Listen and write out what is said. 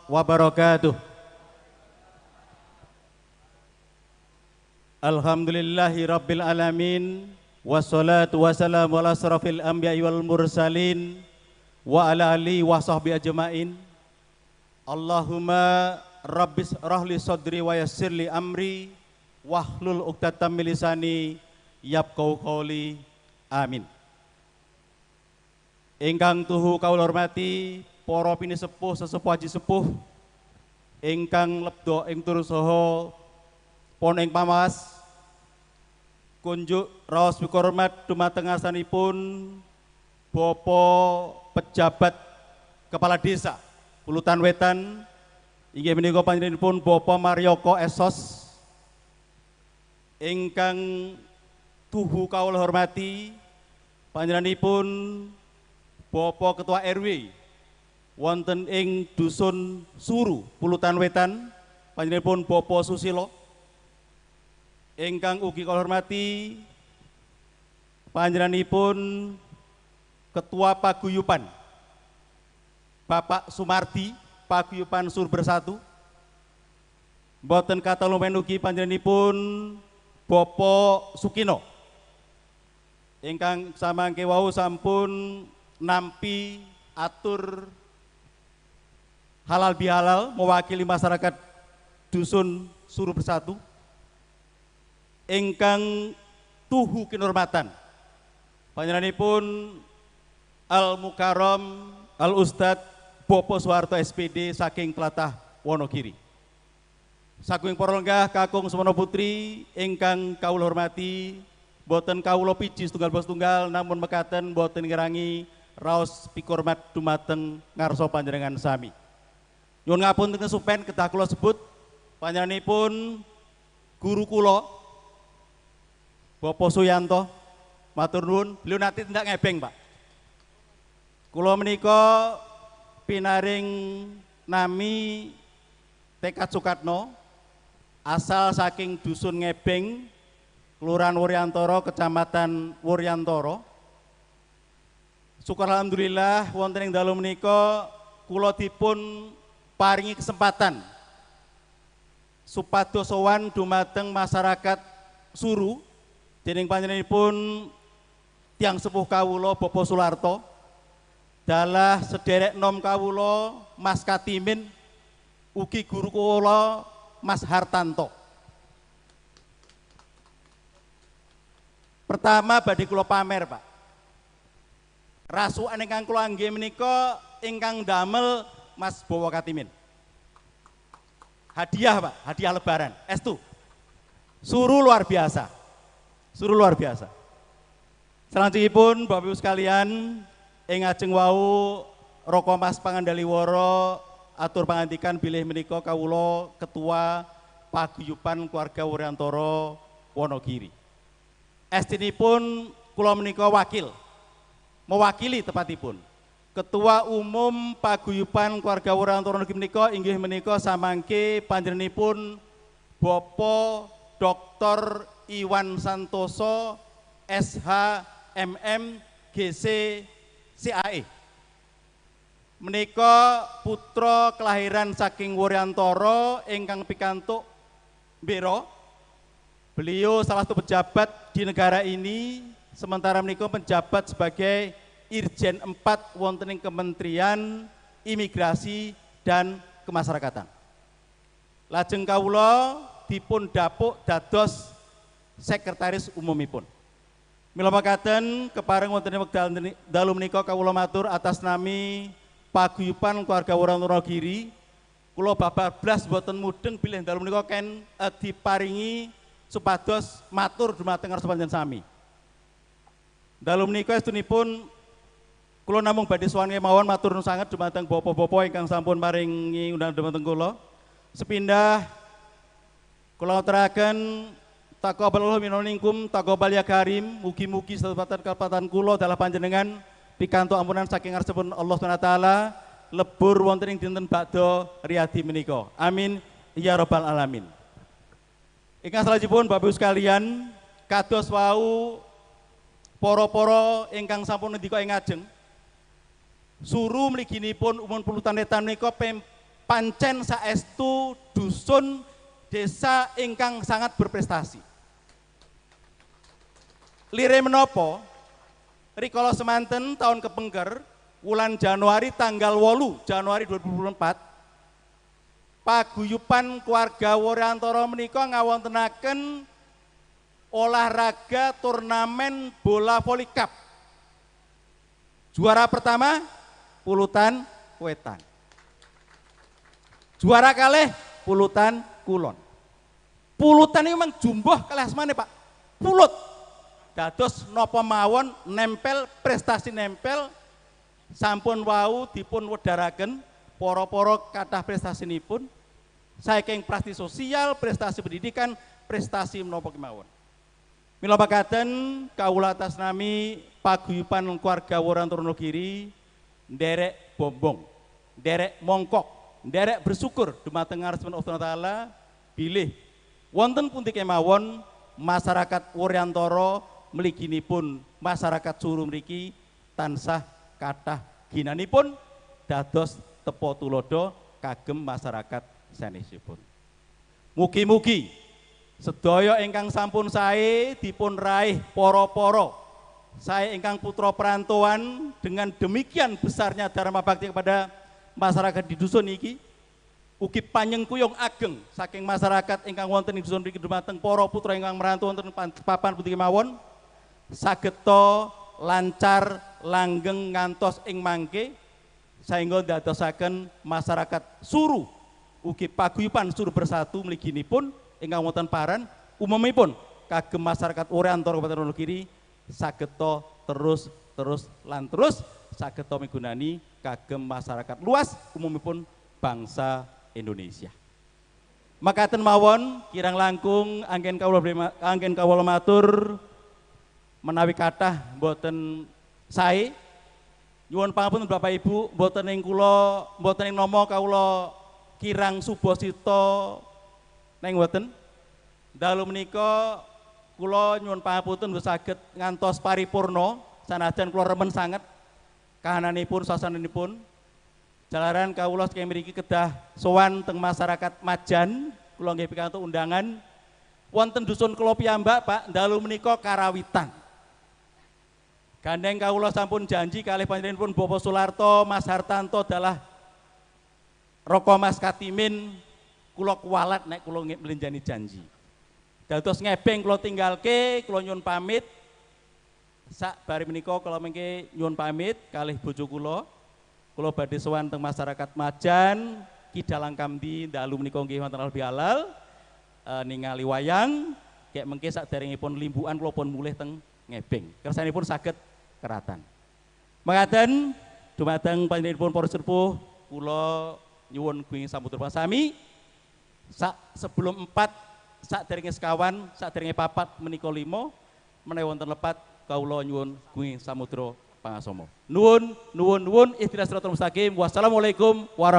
wabarakatuh. Alhamdulillahi rabbil alamin. Wassalatu wassalamu ala asrafil anbiya'i wal mursalin wa ala alihi wa sahbihi ajma'in. Allahumma rabbis rahli sadri wa yassirli amri wahlul 'uqdatam min lisani yafqahu qawli. Amin. Ingkang tuhu kawula hormati para pinisepuh sesepuh haji sepuh ingkang lebda ing tur saha pon ing pamawas kunjuk raos hormat dumateng asanipun Bapak pejabat kepala desa Pulutan Wetan inggih menika panjenenganipun Bapak Maryoko Esos. Ingkang tuhu kawula hormati panjenenganipun Bapak Ketua RW wonten ing Dusun Suru Pulutan Wetan panjenenganipun Bapak Susilo. Ingkang ugi kula hormati panjenenganipun Ketua Paguyuban Bapak Sumardi Paguyuban Sur Bersatu. Mboten kata lumen ugi panjenenganipun Bapak Sukino ingkang samangke wau sampun nampi atur halal bihalal mewakili masyarakat Dusun Suru Bersatu. Ingkang tuhu kinurmatan panjenenganipun Al Mukarram Al Ustad Bapak Soeharto SPD saking Tlatah Wonogiri. Saking para lenggah kakung semono putri ingkang kawula hormati, boten kawula piji setunggal bos tunggal namun mekaten boten ngirangi raos pikurmat dumateng ngarsa panjenengan sami. Nyuwun ngapunten kesupen kedah kula sebut panjenenganipun guru kula Bapak Suyanto, matur nuwun, beliau nanti tidak ngebeng Pak. Kula menika pinaring nami Tekad Sukatno, asal saking Dusun Ngebeng, Kelurahan Wuryantoro, Kecamatan Wuryantoro. Syukur alhamdulillah wonten ing dalu menika kula dipun paringi kesempatan supados sowan dumateng masyarakat Suru dening panjenenganipun tiyang sepuh kawula Bapak Sularto, dalah sederek nom kawula Mas Katimin, ugi guru kula Mas Hartanto. Pertama badhe kula pamer Pak, rasukan ingkang kula anggih menika ingkang damel Mas Bowo Katimin. Hadiah Pak, hadiah lebaran, estu. Suru luar biasa. Suruh luar biasa. Selanjutipun Bapak Ibu sekalian, ing ajeng wau Roko Mas Pangandaliworo atur pangandikan bilih menika kawula Ketua Paguyuban Keluarga Wuryantoro Wonogiri. Estinipun kula menika wakil, mewakili tepatipun Ketua Umum Paguyuban Keluarga Wuryantoro Wonogiri menika inggih menika samangke panjenenganipun Bapak Dr. Iwan Santoso SH MM GC CAE. Menika putra kelahiran saking Wuryantoro ingkang pikantuk Biro. Beliau salah satu pejabat di negara ini, sementara menika menjabat sebagai Irjen 4 wonten ing Kementerian Imigrasi dan Kemasyarakatan. Lajeng kawula dipun dapuk dados Sekretaris Umumipun. Mila makaten kepareng wonten ing wekdal dalu menika kawula matur atas nami Paguyuban Keluarga Wuryantoro Wonogiri, kula bablas boten mudeng bilih dalu menika ken diparingi supados matur dumateng ngarsa panjenengan sami. Dalu menika estunipun kula namung badhe sowan kemawon matur nuwun sanget dumateng bapa-bapa ingkang sampun maringi undangan dumateng kula. Sepindah kula aturaken taqabbalallahu minna minkum taqabbal ya karim, mugi-mugi sedherek kapatan kula dalah panjenengan pikantuk ampunan saking ngarsipun Allah Subhanahu wa taala lebur wonten ing dinten badha riyadi menika. Amin ya rabbal alamin. Ingkang salajengipun Bapak Ibu sekalian, kados wau para-para ingkang sampun ngendika ing ngajeng, Suru mliginipun Umum Pulutan Wetan menika pancen saestu dusun desa ingkang sangat berprestasi. Lire menapa rikala semanten tahun kepengker wulan Januari tanggal 8 Januari 2024 paguyuban keluarga Wuryantara menika ngawontenaken olahraga turnamen bola voli cup. Juara pertama Pulutan Wetan. Juara kalih Pulutan Kulon. Pulutan ini memang jumbuh kelas mana Pak? Pulut. Dados napa mawon nempel prestasi nempel sampun wau dipun wedharaken para-para kathah prestasinipun saking prestasi sosial, prestasi pendidikan, prestasi menapa kemawon. Mila makaten kawula atas nami paguyuban keluarga Wuryantara Nagiri nderek bombong, nderek mongkok, nderek bersyukur dumateng ngarsipun Allah Taala bilih wonten pundi kemawon masyarakat Wuryantara mliginipun masyarakat Suru mriki tansah kathah ginanipun dados tepo tulodo kagem masyarakat sanesipun. Mugi-mugi sedaya ingkang sampun sae dipun raih para-para saya ingkang putra perantauan dengan demikian besarnya dharma bakti kepada masyarakat di dusun iki ugi panyengkuyung ageng saking masyarakat ingkang wonten ing dusun mriki dumateng para putra ingkang merantau wonten papan pundi kemawon sageta lancar langgeng ngantos ing mangke saengga ndadosaken masyarakat Suru ugi paguyuban Suru Bersatu mliginipun ingkang wonten paran umumipun kagem masyarakat Wuryantara Kabupaten Wonogiri sageta terus sageta migunani kagem masyarakat luas umumipun bangsa Indonesia. Makaten mawon kirang langkung anggen kawula matur menawi kathah mboten sae nyuwun pangapunten Bapak Ibu mboten ing kula mboten ing nama kawula kirang subasita neng mboten dalu menika kula nyuwun pangapunten saged ngantos paripurna sanajan kula remen sanget kahananipun sasananipun jalaran kawula saking mriki kedah sowan teng masyarakat Majan kula nggih pikantuk undangan wonten dusun kula piyambak Pak dalu menika karawitan. Gandeng kawula sampun janji kalih panjenenganipun Bapak Sularto, Mas Hartanto dalah Roko Mas Katimin kula kuwalat nek kula mlenjani janji. Dados ngebeng kula tinggalke, kula nyuwun pamit. Sak bari menika kula mengke nyuwun pamit kalih bojo kula. Kula badhe sowan teng masyarakat Majan, Kidalang Kamdi dalu menika nggih wonten lebih halal ningali wayang, kek mengke saderengipun limbukan kula pun mulih teng ngebeng. Kersanipun saged keratan. Mekaten dumateng panjenenganipun para sepuh kula nyuwun kuing samudra sami sebelum 4 saderenge sekawan saderenge papat menika 5 menawi wonten lepat kawula nyuwun kuing samudra pangasama. Nuwun ikhtiras siratal mustaqim. Wassalamualaikum warahmatullahi